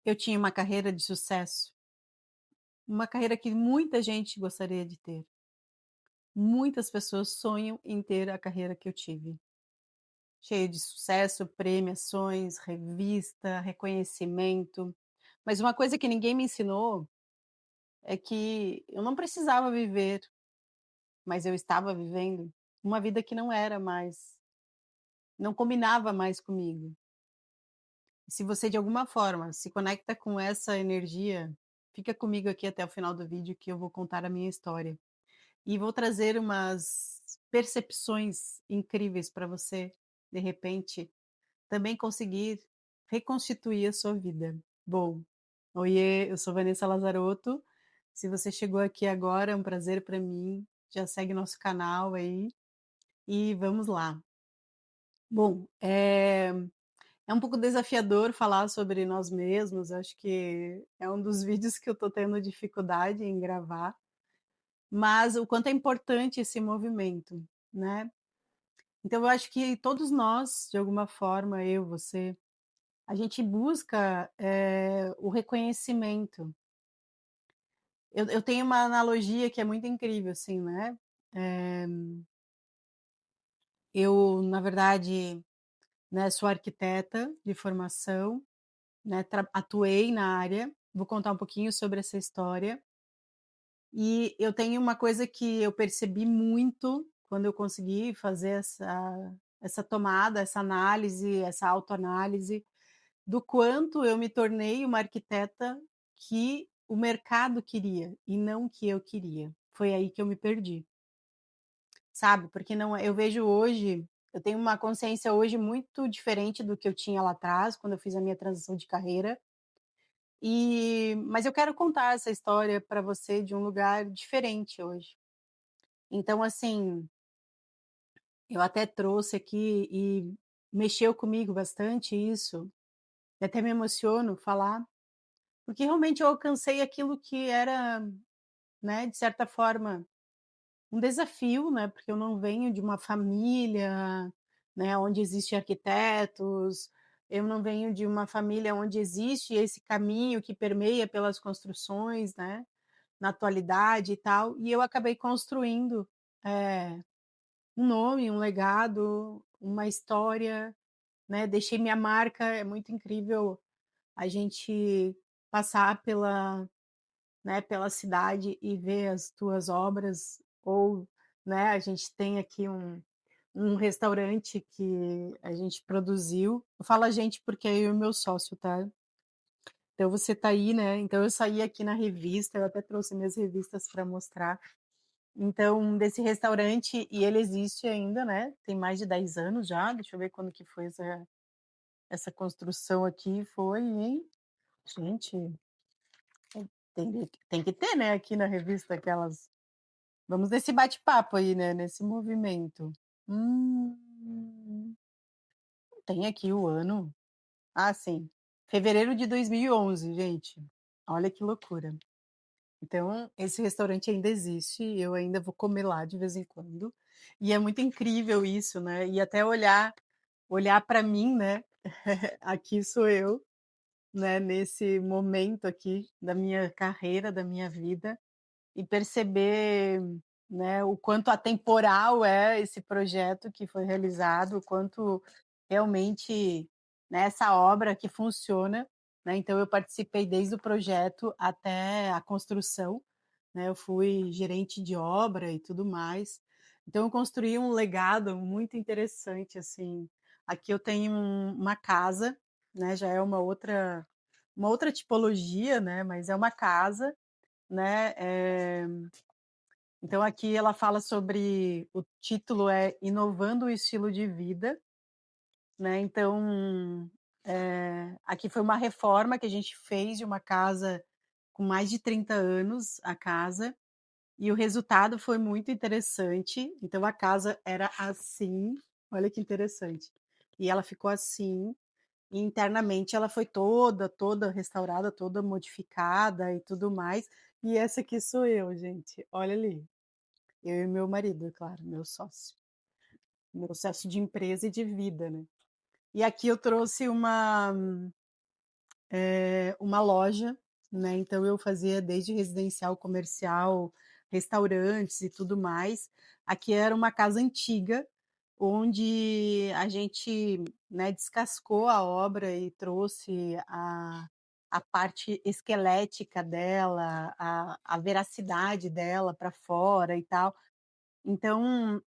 eu tinha uma carreira de sucesso, uma carreira que muita gente gostaria de ter. Muitas pessoas sonham em ter a carreira que eu tive, cheia de sucesso, premiações, revista, reconhecimento. Mas uma coisa que ninguém me ensinou é que eu não precisava viver, mas eu estava vivendo uma vida que não era mais, não combinava mais comigo. Se você de alguma forma se conecta com essa energia, fica comigo aqui até o final do vídeo que eu vou contar a minha história. E vou trazer umas percepções incríveis para você, de repente, também conseguir reconstituir a sua vida. Bom, oiê, eu sou Vanessa Lazarotto. Se você chegou aqui agora, é um prazer para mim. Já segue nosso canal aí e vamos lá. Bom, é um pouco desafiador falar sobre nós mesmos, acho que é um dos vídeos que eu estou tendo dificuldade em gravar, mas o quanto é importante esse movimento, né. Então eu acho que todos nós, de alguma forma, eu, você, a gente busca, o reconhecimento. Eu tenho uma analogia que é muito incrível, assim, né, eh, eu, na verdade, né, sou arquiteta de formação, né, atuei na área, vou contar um pouquinho sobre essa história. E eu tenho uma coisa que eu percebi muito quando eu consegui fazer essa tomada, essa análise, essa autoanálise, do quanto eu me tornei uma arquiteta que o mercado queria e não que eu queria. Foi aí que eu me perdi, sabe, porque não eu vejo hoje, eu tenho uma consciência hoje muito diferente do que eu tinha lá atrás, quando eu fiz a minha transição de carreira. Mas eu quero contar essa história para você de um lugar diferente hoje. Então, assim, eu até trouxe aqui e mexeu comigo bastante isso, e até me emociono falar, porque realmente eu alcancei aquilo que era, né, de certa forma, um desafio, né, porque eu não venho de uma família, né, onde existe arquitetos, eu não venho de uma família onde existe esse caminho que permeia pelas construções, né, na atualidade e tal, e eu acabei construindo, eh, um nome, um legado, uma história, né, deixei minha marca, é muito incrível a gente passar pela, né, pela cidade e ver as tuas obras ou, né, a gente tem aqui um restaurante que a gente produziu, eu falo a gente porque é eu e meu sócio, tá. Então você tá aí, né, então eu saí aqui na revista, eu até trouxe minhas revistas para mostrar. Então, desse restaurante e ele existe ainda, né, tem mais de 10 anos já, deixa eu ver quando que foi essa construção aqui, foi em gente, tem que ter, né, aqui na revista aquelas, vamos nesse bate-papo aí, né, nesse movimento. Tem aqui o ano. Ah, sim, fevereiro de 2011, gente, olha que loucura. Então, esse restaurante ainda existe, eu ainda vou comer lá de vez em quando, e é muito incrível isso, né, e até olhar para mim, né, aqui sou eu, né, nesse momento aqui da minha carreira, da minha vida, e perceber, né, o quanto atemporal é esse projeto que foi realizado, o quanto realmente, né, essa obra que funciona, né, então eu participei desde o projeto até a construção, né, eu fui gerente de obra e tudo mais. Então eu construí um legado muito interessante, assim. Aqui eu tenho uma casa, né, já é uma outra tipologia, né, mas é uma casa, né, então aqui ela fala sobre, o título é "Inovando o estilo de vida", né, então, aqui foi uma reforma que a gente fez de uma casa com mais de 30 anos, a casa, e o resultado foi muito interessante. Então a casa era assim, olha que interessante. E ela ficou assim, e internamente ela foi toda restaurada, toda modificada e tudo mais. E essa aqui sou eu, gente, olha ali. Eu e meu marido, é claro, meu sócio de empresa e de vida, né. E aqui eu trouxe uma loja, né, então eu fazia desde residencial, comercial, restaurantes e tudo mais. Aqui era uma casa antiga, onde a gente, né, descascou a obra e trouxe a parte esquelética dela, a veracidade dela para fora e tal. Então,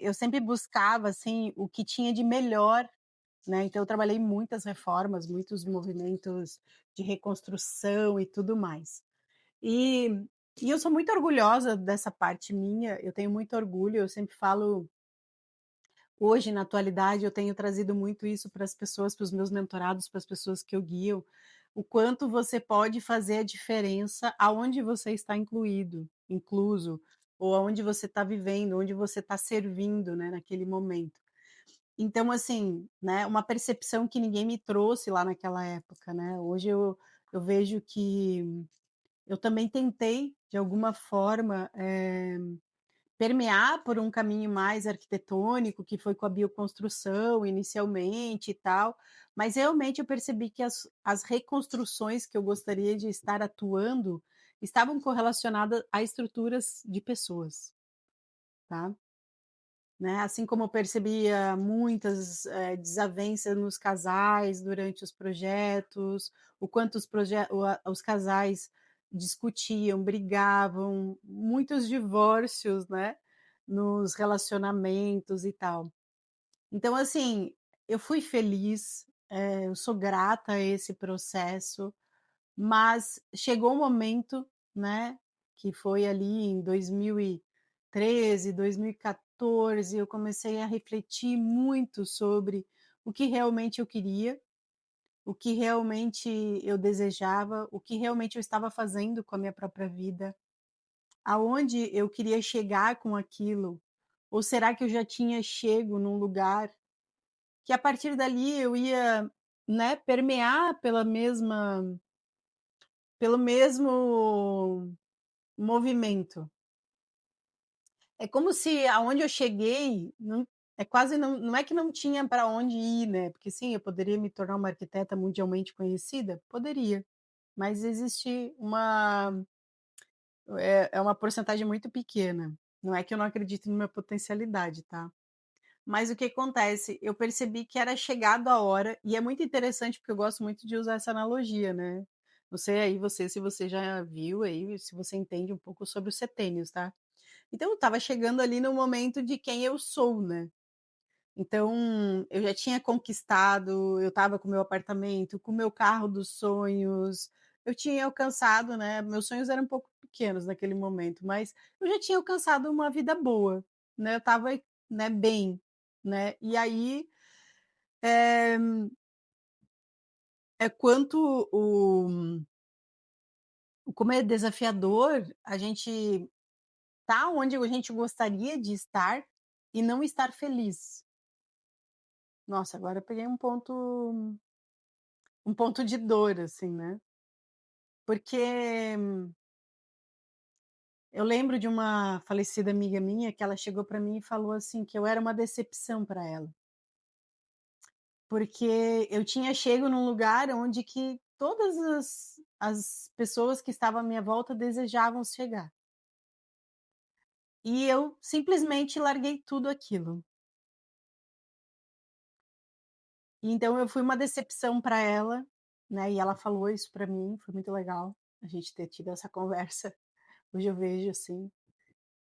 eu sempre buscava, assim, o que tinha de melhor, né, então eu trabalhei em muitas reformas, muitos movimentos de reconstrução e tudo mais. E eu sou muito orgulhosa dessa parte minha, eu tenho muito orgulho, eu sempre falo hoje, na atualidade, eu tenho trazido muito isso para as pessoas, para os meus mentorados, para as pessoas que eu guio, o quanto você pode fazer a diferença aonde você está incluso, ou aonde você está vivendo, onde você está servindo, né, naquele momento. Então, assim, né, uma percepção que ninguém me trouxe lá naquela época, né. Hoje eu vejo que eu também tentei, de alguma forma, permear por um caminho mais arquitetônico, que foi com a bioconstrução inicialmente e tal, mas realmente eu percebi que as reconstruções que eu gostaria de estar atuando, estavam correlacionadas a estruturas de pessoas, tá. Né, assim como eu percebia muitas, desavenças nos casais durante os projetos, o quanto os casais discutiam, brigavam, muitos divórcios, né, nos relacionamentos e tal. Então assim, eu fui feliz, eu sou grata a esse processo, mas chegou um momento, né, que foi ali em 2013, 2014, eu comecei a refletir muito sobre o que realmente eu queria, o que realmente eu desejava, o que realmente eu estava fazendo com a minha própria vida, aonde eu queria chegar com aquilo, ou será que eu já tinha chego num lugar que a partir dali eu ia, né, permear pelo mesmo movimento. É como se aonde eu cheguei não é quase não é que não tinha para onde ir, né, porque sim, eu poderia me tornar uma arquiteta mundialmente conhecida? Poderia, mas existe é uma porcentagem muito pequena. Não é que eu não acredito na minha potencialidade, tá. Mas o que acontece, eu percebi que era chegado a hora e é muito interessante, porque eu gosto muito de usar essa analogia, né. Não sei aí você se você já viu aí, se você entende um pouco sobre os setênios, tá. Então eu estava chegando ali no momento de quem eu sou, né. Então, eu já tinha conquistado, eu estava com o meu apartamento, com o meu carro dos sonhos, eu tinha alcançado, né, meus sonhos eram um pouco pequenos naquele momento, mas eu já tinha alcançado uma vida boa, né, eu estava, né, bem, né. E aí, eh, é quanto como é desafiador a gente tá onde a gente gostaria de estar e não estar feliz. Nossa, agora eu peguei um ponto de dor, assim, né. Porque eu lembro de uma falecida amiga minha que ela chegou para mim e falou assim que eu era uma decepção para ela, porque eu tinha chego num lugar onde que todas as pessoas que estavam à minha volta desejavam chegar. E eu simplesmente larguei tudo aquilo. E então eu fui uma decepção para ela, né, e ela falou isso para mim, foi muito legal a gente ter tido essa conversa. Hoje eu vejo assim.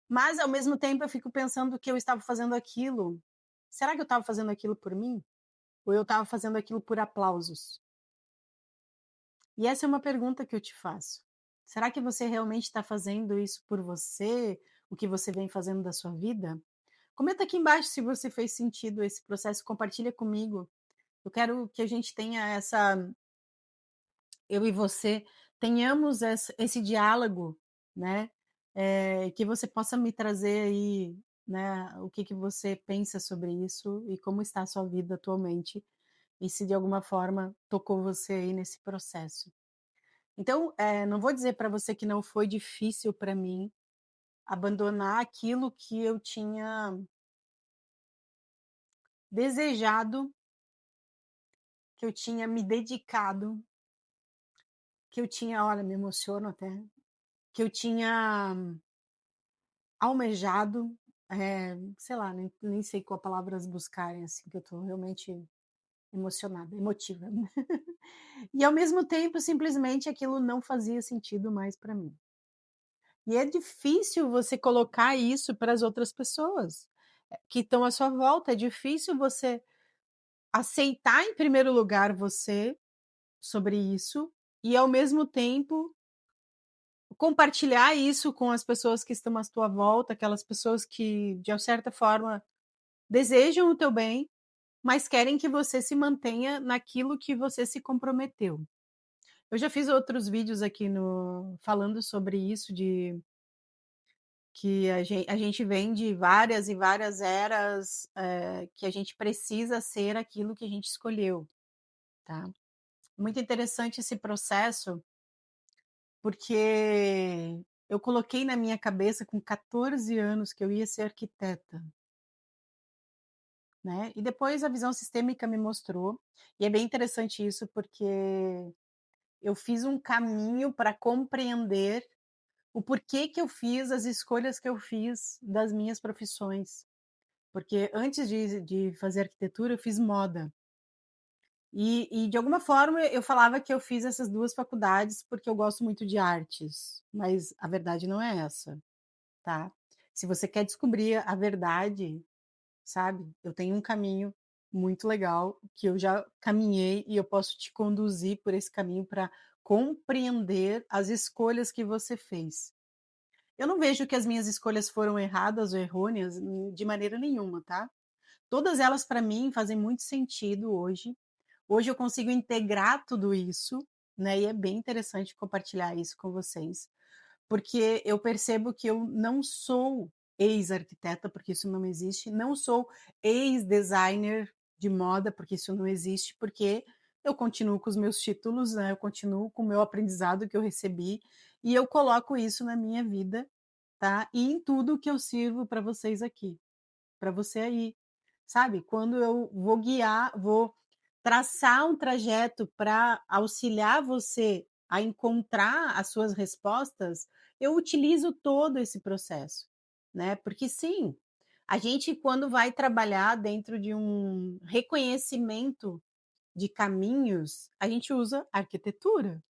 Mas ao mesmo tempo eu fico pensando que eu estava fazendo aquilo, será que eu estava fazendo aquilo por mim? Ou eu estava fazendo aquilo por aplausos? E essa é uma pergunta que eu te faço. Será que você realmente está fazendo isso por você, o que você vem fazendo da sua vida? Comenta aqui embaixo se você fez sentido esse processo, compartilha comigo. Eu quero que a gente tenha eu e você, tenhamos esse diálogo, né, que você possa me trazer aí, né, o que que você pensa sobre isso e como está a sua vida atualmente, e se de alguma forma tocou você aí nesse processo. Então, não vou dizer para você que não foi difícil para mim abandonar aquilo que eu tinha desejado, que eu tinha me dedicado, que eu tinha, olha, me emociono até, que eu tinha almejado, sei lá, nem sei qual palavras buscarem, assim, que eu tô realmente emocionada, emotiva. E ao mesmo tempo, simplesmente aquilo não fazia sentido mais para mim. E é difícil você colocar isso para as outras pessoas, que estão à sua volta, é difícil você aceitar em primeiro lugar você sobre isso, e ao mesmo tempo compartilhar isso com as pessoas que estão à tua volta, aquelas pessoas que de uma certa forma desejam o teu bem, mas querem que você se mantenha naquilo que você se comprometeu. Eu já fiz outros vídeos aqui no falando sobre isso de que a gente vem de várias e várias eras, que a gente precisa ser aquilo que a gente escolheu, tá. Muito interessante esse processo, porque eu coloquei na minha cabeça com 14 anos que eu ia ser arquiteta, né, e depois a visão sistêmica me mostrou, e é bem interessante isso, porque eu fiz um caminho para compreender o porquê que eu fiz as escolhas que eu fiz das minhas profissões. Porque antes de fazer arquitetura, eu fiz moda. E de alguma forma eu falava que eu fiz essas 2 faculdades, porque eu gosto muito de artes, mas a verdade não é essa, tá. Se você quer descobrir a verdade, sabe, eu tenho um caminho muito legal que eu já caminhei e eu posso te conduzir por esse caminho para compreender as escolhas que você fez. Eu não vejo que as minhas escolhas foram erradas ou errôneas, de maneira nenhuma, tá. Todas elas para mim fazem muito sentido hoje. Hoje eu consigo integrar tudo isso, né, e é bem interessante compartilhar isso com vocês, porque eu percebo que eu não sou ex-arquiteta, porque isso não existe, não sou ex-designer de moda, porque isso não existe, porque eu continuo com os meus títulos, né, eu continuo com o meu aprendizado que eu recebi, e eu coloco isso na minha vida, tá, e em tudo que eu sirvo para vocês aqui, para você aí, sabe, quando eu vou traçar um trajeto para auxiliar você a encontrar as suas respostas, eu utilizo todo esse processo, né, porque sim, a gente quando vai trabalhar dentro de um reconhecimento de caminhos, a gente usa arquitetura,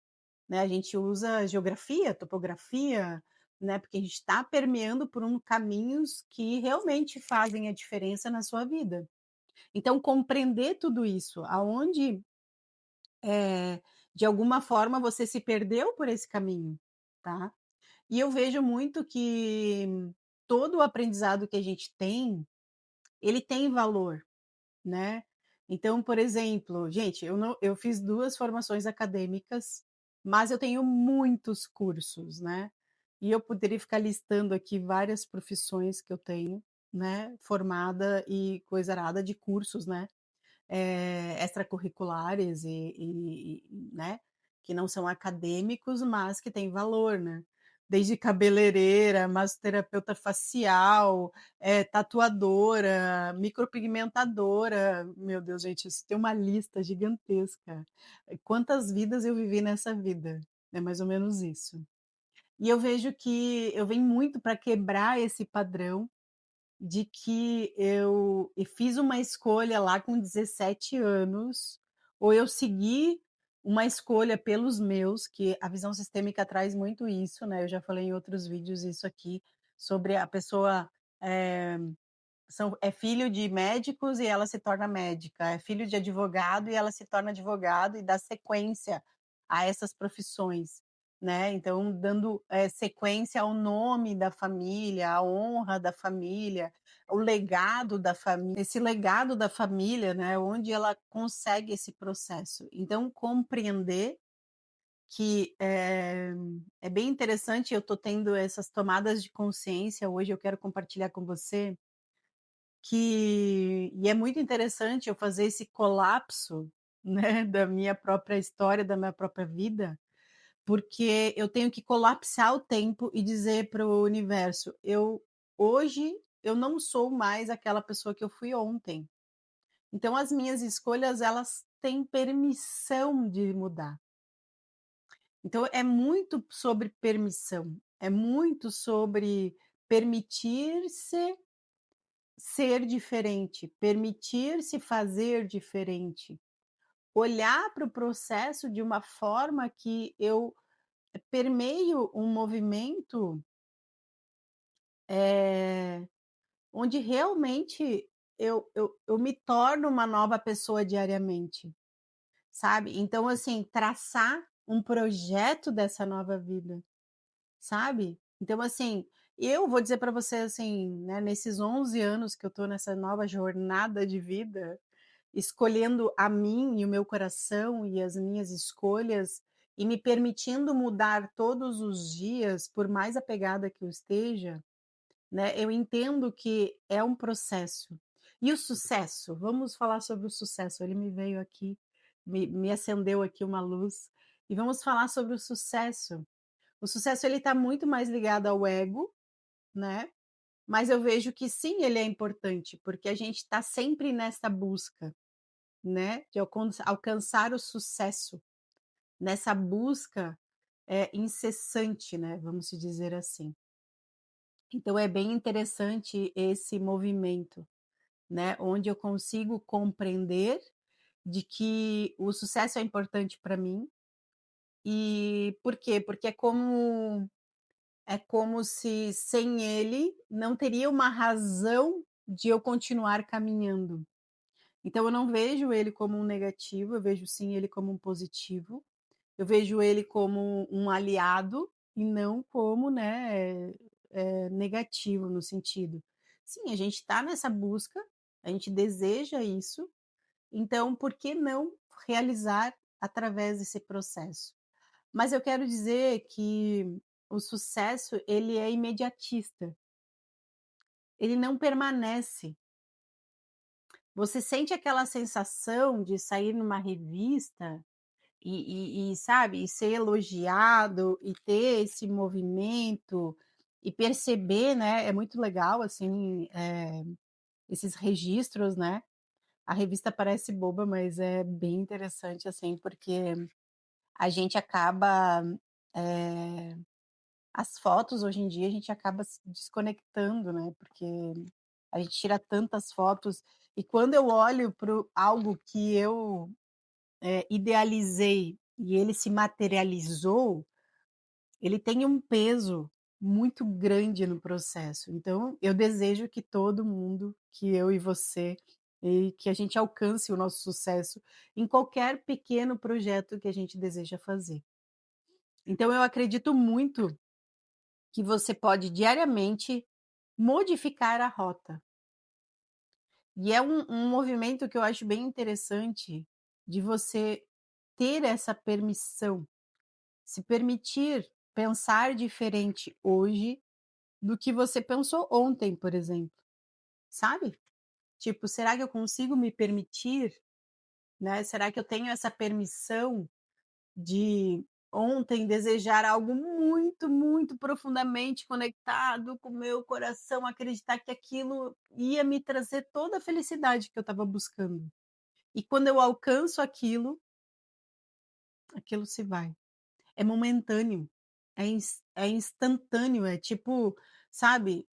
né, a gente usa geografia, topografia, né, porque a gente está permeando por caminhos que realmente fazem a diferença na sua vida. Então compreender tudo isso, aonde de alguma forma você se perdeu por esse caminho, tá. E eu vejo muito que todo o aprendizado que a gente tem, ele tem valor, né. Então, por exemplo, gente, eu fiz 2 formações acadêmicas, mas eu tenho muitos cursos, né. E eu poderia ficar listando aqui várias profissões que eu tenho, né, formada e coisa arada de cursos, né. Extracurriculares né, que não são acadêmicos, mas que têm valor, né. Desde cabeleireira, massoterapeuta facial, tatuadora, micropigmentadora, meu Deus, gente, isso tem uma lista gigantesca. Quantas vidas eu vivi nessa vida, é mais ou menos isso. E eu vejo que eu venho muito para quebrar esse padrão de que eu fiz uma escolha lá com 17 anos, ou eu segui uma escolha pelos meus, que a visão sistêmica traz muito isso, né, eu já falei em outros vídeos isso aqui, sobre a pessoa, eh é filho de médicos e ela se torna médica, é filho de advogado e ela se torna advogado e dá sequência a essas profissões, né, então dando, sequência ao nome da família, à honra da família, o legado da família, esse legado da família, né, onde ela consegue esse processo. Então compreender que, é bem interessante, eu estou tendo essas tomadas de consciência hoje, eu quero compartilhar com você e é muito interessante eu fazer esse colapso, né, da minha própria história, da minha própria vida, porque eu tenho que colapsar o tempo e dizer para o universo: hoje eu não sou mais aquela pessoa que eu fui ontem. Então as minhas escolhas, elas têm permissão de mudar. Então é muito sobre permissão, é muito sobre permitir-se ser diferente, permitir-se fazer diferente, olhar para o processo de uma forma que eu permeio um movimento, eh, onde realmente eu me torno uma nova pessoa diariamente, sabe. Então, assim, traçar um projeto dessa nova vida, sabe. Então, assim, eu vou dizer para você, assim, né, nesses 11 anos que eu tô nessa nova jornada de vida, escolhendo a mim e o meu coração e as minhas escolhas, e me permitindo mudar todos os dias, por mais apegada que eu esteja, né, eu entendo que é um processo. E o sucesso, vamos falar sobre o sucesso, ele me veio aqui, me acendeu aqui uma luz, e vamos falar sobre o sucesso. O sucesso ele está muito mais ligado ao ego, né, mas eu vejo que sim, ele é importante, porque a gente está sempre nessa busca, né, de alcançar o sucesso, nessa busca, incessante, né, vamos se dizer assim. Então é bem interessante esse movimento, né, onde eu consigo compreender de que o sucesso é importante para mim, e por quê? Porque é como se sem ele não teria uma razão de eu continuar caminhando. Então eu não vejo ele como um negativo, eu vejo sim ele como um positivo. Eu vejo ele como um aliado e não como, né, negativo no sentido. Sim, a gente está nessa busca, a gente deseja isso, então por que não realizar através desse processo? Mas eu quero dizer que o sucesso ele é imediatista, ele não permanece. Você sente aquela sensação de sair numa revista e sabe, e ser elogiado, e ter esse movimento, e perceber, né, é muito legal, assim, esses registros, né. A revista parece boba, mas é bem interessante, assim, porque a gente acaba, eh, as fotos hoje em dia a gente acaba se desconectando, né, porque a gente tira tantas fotos, e quando eu olho para algo que eu, idealizei e ele se materializou, ele tem um peso muito grande no processo. Então, eu desejo que todo mundo, que eu e você, e que a gente alcance o nosso sucesso em qualquer pequeno projeto que a gente deseja fazer. Então, eu acredito muito que você pode diariamente modificar a rota. E é um movimento que eu acho bem interessante de você ter essa permissão, se permitir pensar diferente hoje do que você pensou ontem, por exemplo, sabe? Tipo, será que eu consigo me permitir, né? Será que eu tenho essa permissão de ontem desejar algo muito, muito profundamente conectado com o meu coração, acreditar que aquilo ia me trazer toda a felicidade que eu estava buscando. E quando eu alcanço aquilo, aquilo se vai. É momentâneo, é instantâneo, é tipo, sabe,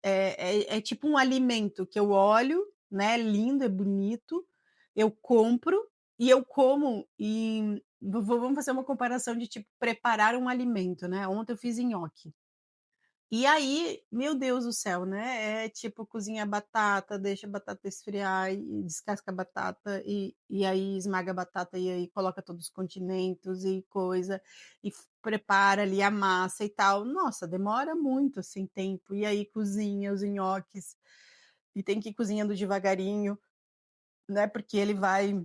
é tipo um alimento que eu olho, né, é lindo, é bonito, eu compro e eu como e vamos fazer uma comparação de, tipo, preparar um alimento, né, ontem eu fiz nhoque. E aí, meu Deus do céu, né, é tipo cozinha a batata, deixa a batata esfriar e descasca a batata e aí esmaga a batata e aí coloca todos os condimentos e coisa, e prepara ali a massa e tal. Nossa, demora muito, assim, tempo. E aí cozinha os nhoques, e tem que ir cozinhando devagarinho, né, porque ele vai,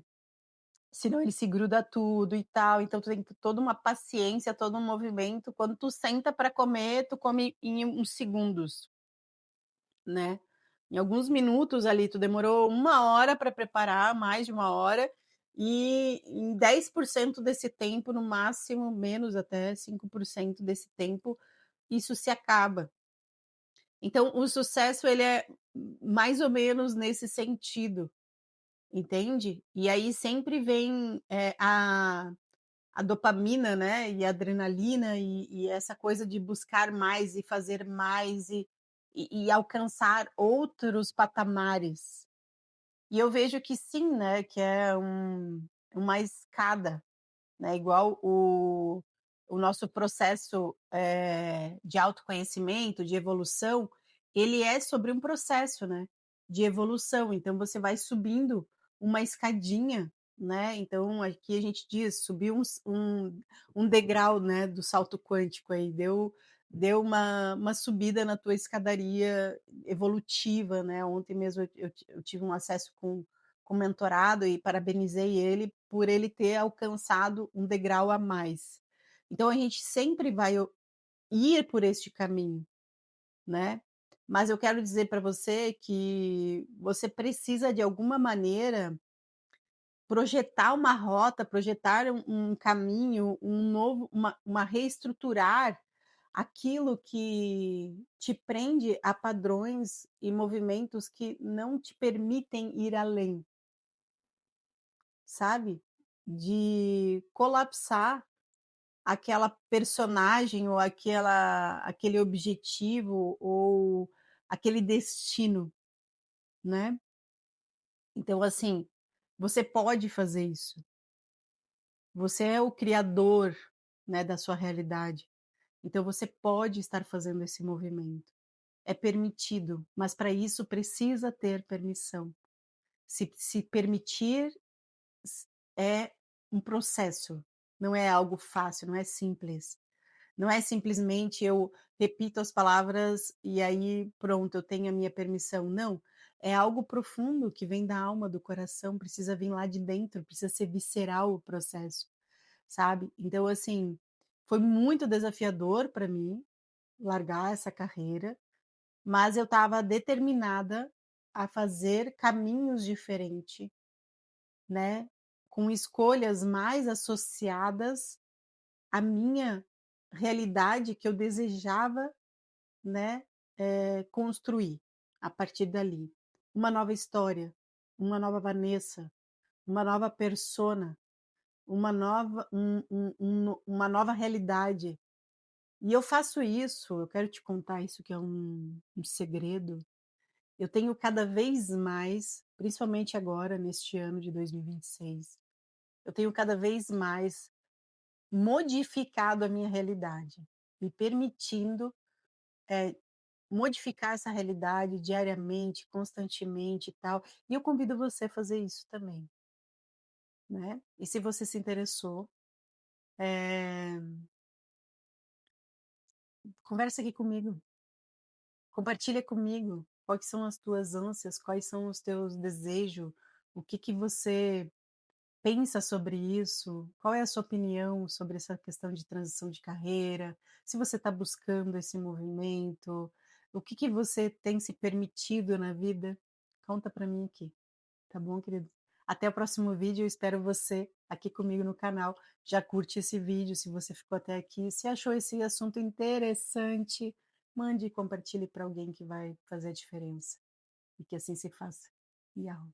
senão ele se gruda tudo e tal, então tu tem toda uma paciência, todo um movimento. Quando tu senta para comer, tu come em uns segundos, né. Em alguns minutos ali, tu demorou 1 hora para preparar, mais de 1 hora, e em 10% desse tempo, no máximo, menos até 5% desse tempo, isso se acaba. Então o sucesso ele é mais ou menos nesse sentido, entende? E aí sempre vem, a dopamina, né, e a adrenalina e essa coisa de buscar mais e fazer mais e alcançar outros patamares. E eu vejo que sim, né, que é uma escada, né, igual o nosso processo, de autoconhecimento, de evolução, ele é sobre um processo, né, de evolução, então você vai subindo uma escadinha, né, então aqui a gente diz, subir um degrau, né, do salto quântico aí, deu uma subida na tua escadaria evolutiva, né, ontem mesmo eu tive um acesso com o mentorado e parabenizei ele por ele ter alcançado um degrau a mais. Então a gente sempre vai ir por este caminho, né. Mas eu quero dizer para você que você precisa de alguma maneira projetar uma rota, projetar um caminho, um novo uma reestruturar aquilo que te prende a padrões e movimentos que não te permitem ir além. Sabe? De colapsar aquela personagem ou aquele objetivo ou aquele destino, né. Então, assim, você pode fazer isso. Você é o criador, né, da sua realidade. Então você pode estar fazendo esse movimento. É permitido, mas para isso precisa ter permissão. Se permitir S é um processo, não é algo fácil, não é simples. Não é simplesmente eu repito as palavras e aí pronto, eu tenho a minha permissão, não, é algo profundo que vem da alma, do coração, precisa vir lá de dentro, precisa ser visceral o processo, sabe. Então assim, foi muito desafiador para mim largar essa carreira, mas eu estava determinada a fazer caminhos diferente, né, com escolhas mais associadas à minha realidade que eu desejava, né, construir a partir dali. Uma nova história, uma nova Vanessa, uma nova persona, uma nova uma nova realidade. E eu faço isso, eu quero te contar isso que é um segredo, eu tenho cada vez mais, principalmente agora neste ano de 2026, eu tenho cada vez mais modificado a minha realidade, me permitindo, eh, modificar essa realidade diariamente, constantemente e tal, e eu convido você a fazer isso também, né. E se você se interessou, eh, conversa aqui comigo, compartilha comigo quais são as tuas ânsias, quais são os teus desejos, o que que você pensa sobre isso? Qual é a sua opinião sobre essa questão de transição de carreira? Se você está buscando esse movimento, o que que você tem se permitido na vida? Conta para mim aqui, tá bom, querido? Até o próximo vídeo, eu espero você aqui comigo no canal. Já curte esse vídeo se você ficou até aqui. Se achou esse assunto interessante, mande e compartilhe para alguém que vai fazer a diferença. E que assim se faça. Yau.